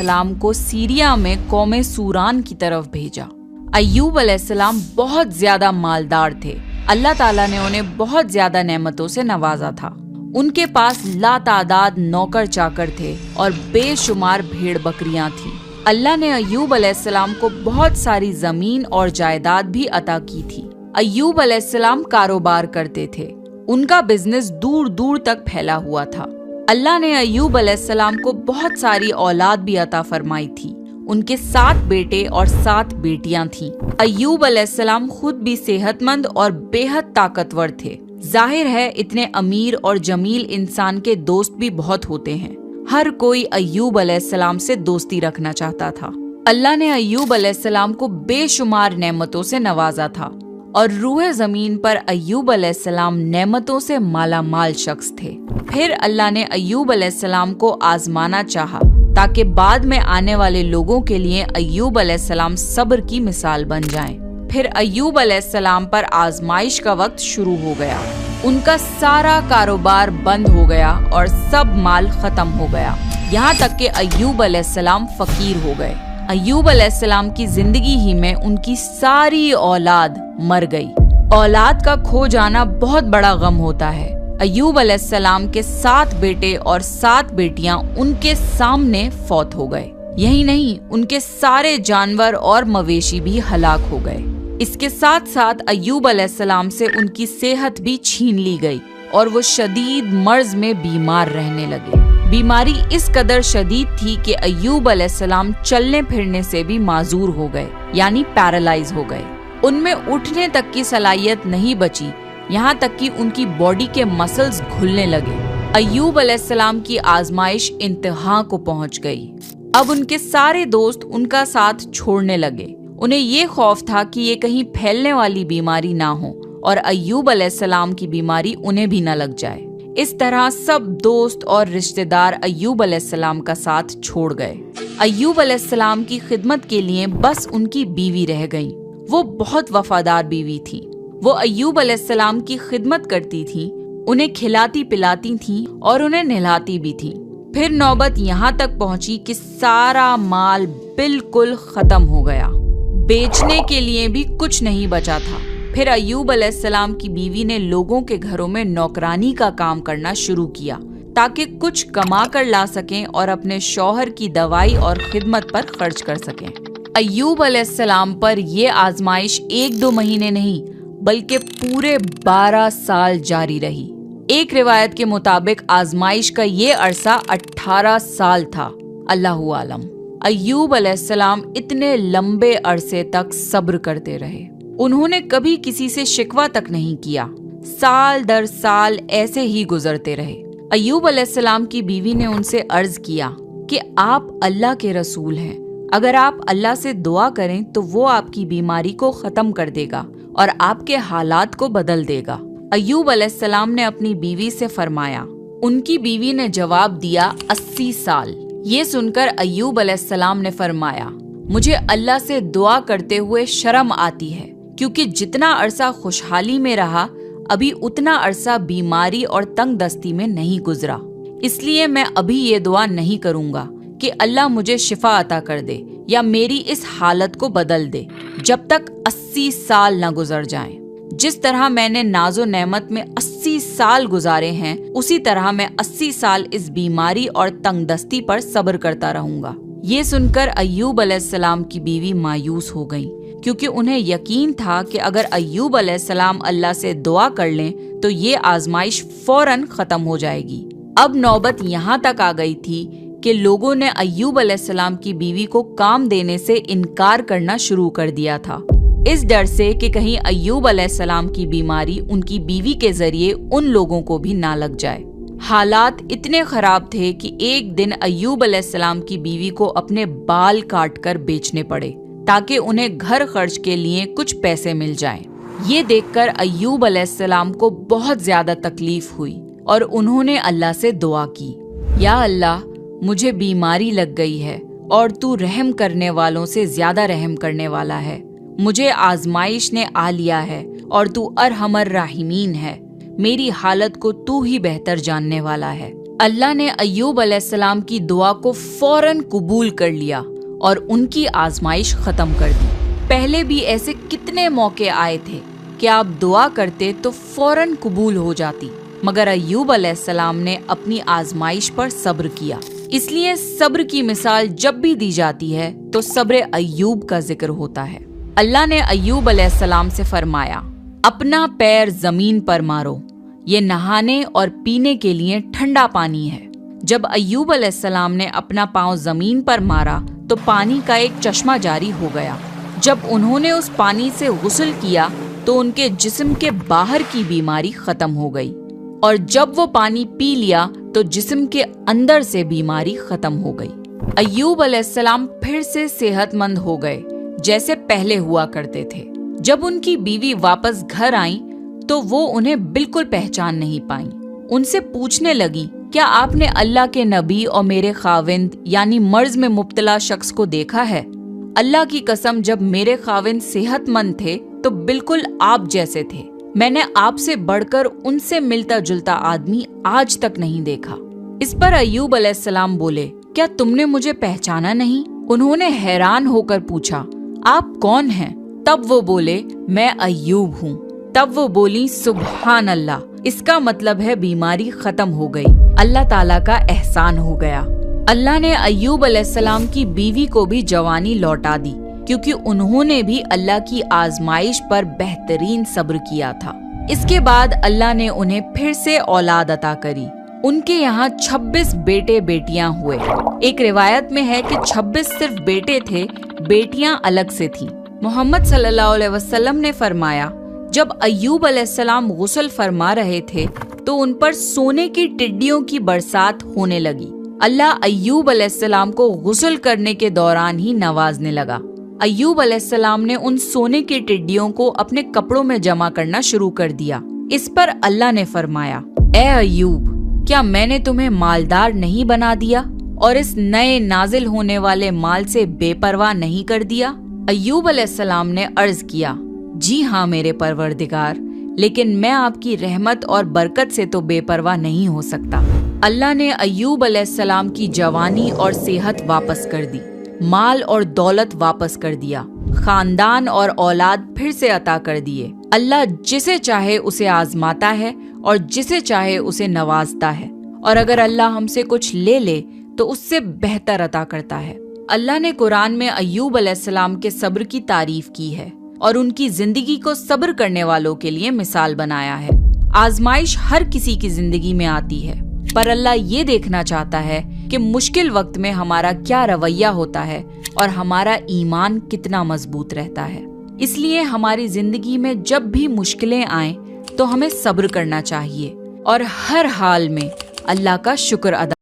अलैहिस्सलाम को सीरिया में कौमे सूरान की तरफ भेजा। अय्यूब अलैहिस्सलाम बहुत ज्यादा मालदार थे। अल्लाह ताला ने उन्हें बहुत ज्यादा नेमतों से नवाजा था। उनके पास लातादाद नौकर चाकर थे और बेशुमार भेड़ बकरियां थीं। अल्लाह ने अय्यूब अलैहिस्सलाम को बहुत सारी जमीन और जायदाद भी अता की थी। अय्यूब अलैहिस्सलाम कारोबार करते थे। उनका बिजनेस दूर दूर तक फैला हुआ था। अल्लाह ने अय्यूब अलैहिस्सलाम को बहुत सारी औलाद भी अता फरमाई थी। उनके 7 बेटे और 7 बेटियां थीं। अय्यूब अलैहिस्सलाम खुद भी सेहतमंद और बेहद ताकतवर थे। जाहिर है इतने अमीर और जमील इंसान के दोस्त भी बहुत होते हैं। हर कोई अय्यूब अलैहिस्सलाम से दोस्ती रखना चाहता था। अल्लाह ने अय्यूब अलैहिस्सलाम को बेशुमार नेमतों से नवाजा था और रूह जमीन पर अय्यूब अलैहिस्सलाम नेमतों से माला माल शख्स थे। फिर अल्लाह ने अय्यूब अलैहिस्सलाम को आजमाना चाहा ताकि बाद में आने वाले लोगों के लिए अय्यूब अलैहिस्सलाम सब्र की मिसाल बन जाएं। फिर अय्यूब अलैहिस्सलाम पर आजमाइश का वक्त शुरू हो गया। उनका सारा कारोबार बंद हो गया और सब माल खत्म हो गया। यहाँ तक कि अय्यूब अलैहिस्सलाम फकीर हो गए। अय्यूब अलैहिस्सलाम की जिंदगी ही में उनकी सारी औलाद मर गई। औलाद का खो जाना बहुत बड़ा गम होता है। अय्यूब अलैहिस्सलाम के 7 बेटे और 7 बेटियां उनके सामने फौत हो गए। यही नहीं, उनके सारे जानवर और मवेशी भी हलाक हो गए। इसके साथ साथ अय्यूब अलैहिस्सलाम से उनकी सेहत भी छीन ली गई और वो शदीद मर्ज में बीमार रहने लगे। बीमारी इस कदर शदीद थी कि अय्यूब अलैहिस्सलाम चलने फिरने से भी माजूर हो गए, यानी पैरालाइज हो गए। उनमें उठने तक की सलाहियत नहीं बची, यहाँ तक कि उनकी बॉडी के मसल्स घुलने लगे। अय्यूब अलैहिस्सलाम की आजमाइश इंतहा को पहुंच गई। अब उनके सारे दोस्त उनका साथ छोड़ने लगे। उन्हें ये खौफ था कि ये कहीं फैलने वाली बीमारी ना हो और अय्यूब अलैहिस्सलाम की बीमारी उन्हें भी न लग जाए। इस तरह सब दोस्त और रिश्तेदार अय्यूब अलैहिस्सलाम का साथ छोड़ गए। अय्यूब अलैहिस्सलाम की खिदमत के लिए बस उनकी बीवी रह गई। वो बहुत वफादार बीवी थी। वो अय्यूब अलैहिस्सलाम की खिदमत करती थी, उन्हें खिलाती पिलाती थी और उन्हें नहलाती भी थी। फिर नौबत यहाँ तक पहुंची कि सारा माल बिल्कुल खत्म हो गया। बेचने के लिए भी कुछ नहीं बचा था। फिर अय्यूब अलैहिस्सलाम की बीवी ने लोगों के घरों में नौकरानी का काम करना शुरू किया ताकि कुछ कमा कर ला सकें और अपने शौहर की दवाई और खिदमत पर खर्च कर सकें। अय्यूब अलैहिस्सलाम पर ये आजमाइश 1-2 महीने नहीं बल्कि पूरे 12 साल जारी रही। एक रिवायत के मुताबिक आजमाइश का ये अरसा 18 साल था। अल्लाहु आलम। अय्यूब अलैहिस्सलाम इतने लंबे अरसे तक सब्र करते रहे। उन्होंने कभी किसी से शिकवा तक नहीं किया। साल दर साल ऐसे ही गुजरते रहे। अय्यूब अलैहिस्सलाम की बीवी ने उनसे अर्ज किया कि आप अल्लाह के रसूल हैं। अगर आप अल्लाह से दुआ करें तो वो आपकी बीमारी को खत्म कर देगा और आपके हालात को बदल देगा। अय्यूब अलैहिस्सलाम ने अपनी बीवी से फरमाया। उनकी बीवी ने जवाब दिया 80 साल। ये सुनकर अय्यूब अलैहिस्सलाम ने फरमाया, मुझे अल्लाह से दुआ करते हुए शर्म आती है क्योंकि जितना अरसा खुशहाली में रहा अभी उतना अरसा बीमारी और तंग दस्ती में नहीं गुजरा। इसलिए मैं अभी ये दुआ नहीं करूंगा कि अल्लाह मुझे शिफा अता कर दे या मेरी इस हालत को बदल दे जब तक 80 साल न गुजर जाएं। जिस तरह मैंने नाजो नेमत में 80 साल गुजारे हैं उसी तरह मैं 80 साल इस बीमारी और तंगदस्ती पर सब्र करता रहूंगा। ये सुनकर अय्यूब अलैहिस्सलाम की बीवी मायूस हो गई क्योंकि उन्हें यकीन था कि अगर अय्यूब अलैहिस्सलाम अल्लाह से दुआ कर लें तो ये आजमाइश फौरन खत्म हो जाएगी। अब नौबत यहाँ तक आ गई थी कि लोगों ने अय्यूब अलैहिस्सलाम की बीवी को काम देने से इनकार करना शुरू कर दिया था, इस डर से कि कहीं अय्यूब अलैहिस्सलाम की बीमारी उनकी बीवी के जरिए उन लोगों को भी ना लग जाए। हालात इतने खराब थे कि एक दिन अय्यूब अलैहिस्सलाम की बीवी को अपने बाल काटकर बेचने पड़े ताकि उन्हें घर खर्च के लिए कुछ पैसे मिल जाएं। ये देखकर अय्यूब अलैहिस्सलाम को बहुत ज्यादा तकलीफ हुई और उन्होंने अल्लाह से दुआ की, या अल्लाह, मुझे बीमारी लग गई है और तू रहम करने वालों से ज्यादा रहम करने वाला है। मुझे आजमाइश ने आ लिया है और तू अरहमर राहिमीन है। मेरी हालत को तू ही बेहतर जानने वाला है। अल्लाह ने अय्यूब अलैहिस्सलाम की दुआ को फौरन कबूल कर लिया और उनकी आजमाइश खत्म कर दी। पहले भी ऐसे कितने मौके आए थे कि आप दुआ करते तो फौरन कबूल हो जाती, मगर अय्यूब अलैहिस्सलाम ने अपनी आजमाइश पर सब्र किया। इसलिए सब्र की मिसाल जब भी दी जाती है तो सब्र अय्यूब का जिक्र होता है। अल्लाह ने अय्यूब अलैहिस्सलाम से फरमाया, अपना पैर जमीन पर मारो, ये नहाने और पीने के लिए ठंडा पानी है। जब अय्यूब अलैहिस्सलाम ने अपना पांव जमीन पर मारा तो पानी का एक चश्मा जारी हो गया। जब उन्होंने उस पानी से गुस्ल किया तो उनके जिस्म के बाहर की बीमारी खत्म हो गई, और जब वो पानी पी लिया तो जिस्म के अंदर से बीमारी खत्म हो गई। अय्यूब अलैहिस्सलाम फिर से सेहतमंद हो गए जैसे पहले हुआ करते थे। जब उनकी बीवी वापस घर आई तो वो उन्हें बिल्कुल पहचान नहीं पाई। उनसे पूछने लगी, क्या आपने अल्लाह के नबी और मेरे खाविंद यानी मर्ज में मुब्तला शख्स को देखा है? अल्लाह की कसम, जब मेरे खाविंद सेहतमंद थे तो बिल्कुल आप जैसे थे। मैंने आपसे बढ़कर उनसे मिलता जुलता आदमी आज तक नहीं देखा। इस पर अय्यूब अलैहिस्सलाम बोले, क्या तुमने मुझे पहचाना नहीं? उन्होंने हैरान होकर पूछा, आप कौन हैं? तब वो बोले, मैं अय्यूब हूँ। तब वो बोली, सुभान अल्लाह, इसका मतलब है बीमारी खत्म हो गई, अल्लाह ताला का एहसान हो गया। अल्लाह ने अय्यूब अलैहिस्सलाम की बीवी को भी जवानी लौटा दी, क्योंकि उन्होंने भी अल्लाह की आजमाइश पर बेहतरीन सब्र किया था। इसके बाद अल्लाह ने उन्हें फिर से औलाद अता करी। उनके यहाँ 26 बेटे बेटियां हुए। एक रिवायत में है कि 26 सिर्फ बेटे थे, बेटियां अलग से थीं। मोहम्मद सल्लल्लाहु अलैहि वसल्लम ने फरमाया, जब अय्यूब अलैहिस्सलाम गुस्ल फरमा रहे थे तो उन पर सोने की टिड्डियों की बरसात होने लगी। अल्लाह अय्यूब अलैहिस्सलाम को गुस्ल करने के दौरान ही नवाजने लगा। अय्यूब अलैहिस्सलाम ने उन सोने की टिड्डियों को अपने कपड़ों में जमा करना शुरू कर दिया। इस पर अल्लाह ने फरमाया, ए अय्यूब, क्या मैंने तुम्हें मालदार नहीं बना दिया और इस नए नाजिल होने वाले माल से बेपरवाह नहीं कर दिया? अय्यूब अलैहिस्सलाम ने अर्ज किया, जी हाँ मेरे परवरदिगार, लेकिन मैं आपकी रहमत और बरकत से तो बेपरवाह नहीं हो सकता। अल्लाह ने अय्यूब अलैहिस्सलाम की जवानी और सेहत वापस कर दी, माल और दौलत वापस कर दिया, खानदान और औलाद फिर से अता कर दिए। अल्लाह जिसे चाहे उसे आजमाता है और जिसे चाहे उसे नवाजता है, और अगर अल्लाह हमसे कुछ ले ले तो उससे बेहतर अता करता है। अल्लाह ने कुरान में अय्यूब अलैहिस्सलाम के सब्र की तारीफ की है और उनकी जिंदगी को सब्र करने वालों के लिए मिसाल बनाया है। आजमाइश हर किसी की जिंदगी में आती है, पर अल्लाह ये देखना चाहता है कि मुश्किल वक्त में हमारा क्या रवैया होता है और हमारा ईमान कितना मजबूत रहता है। इसलिए हमारी जिंदगी में जब भी मुश्किलें आएं तो हमें सब्र करना चाहिए और हर हाल में अल्लाह का शुक्र अदा